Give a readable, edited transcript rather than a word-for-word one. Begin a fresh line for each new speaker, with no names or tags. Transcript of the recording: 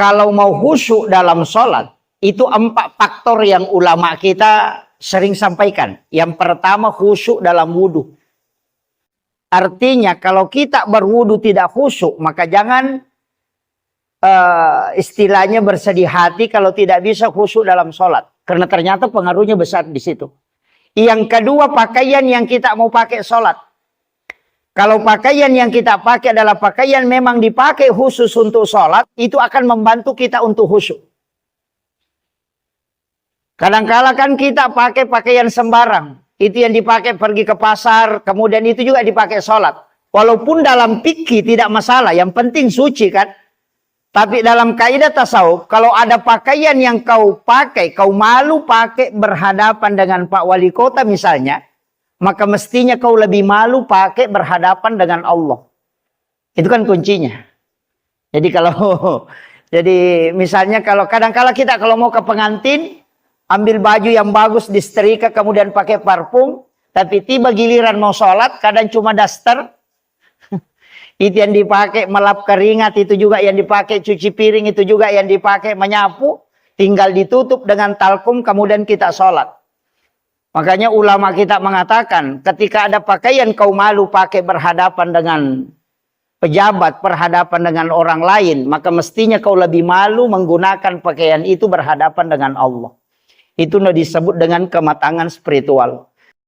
kalau mau khusyuk dalam sholat, itu 4 faktor yang ulama kita sering sampaikan. Yang pertama, khusyuk dalam wudhu. Artinya kalau kita berwudhu tidak khusyuk, maka jangan istilahnya bersedih hati kalau tidak bisa khusyuk dalam sholat. Karena ternyata pengaruhnya besar di situ. Yang kedua, pakaian yang kita mau pakai sholat. Kalau pakaian yang kita pakai adalah pakaian memang dipakai khusus untuk sholat, itu akan membantu kita untuk khusyuk. Kadang-kala kan kita pakai pakaian sembarang. Itu yang dipakai pergi ke pasar, kemudian itu juga dipakai sholat. Walaupun dalam fikih tidak masalah, yang penting suci kan. Tapi dalam kaidah tasawuf, kalau ada pakaian yang kau pakai, kau malu pakai berhadapan dengan Pak Wali Kota misalnya, maka mestinya kau lebih malu pakai berhadapan dengan Allah. Itu kan kuncinya. Jadi misalnya kalau kadang-kala kita kalau mau ke pengantin, ambil baju yang bagus, disetrika, kemudian pakai parfum, tapi tiba giliran mau sholat, kadang cuma daster. Itu yang dipakai melap keringat, itu juga yang dipakai cuci piring, itu juga yang dipakai menyapu. Tinggal ditutup dengan talkum, kemudian kita sholat. Makanya ulama kita mengatakan, ketika ada pakaian kau malu pakai berhadapan dengan pejabat, berhadapan dengan orang lain, maka mestinya kau lebih malu menggunakan pakaian itu berhadapan dengan Allah. Itu disebut dengan kematangan spiritual.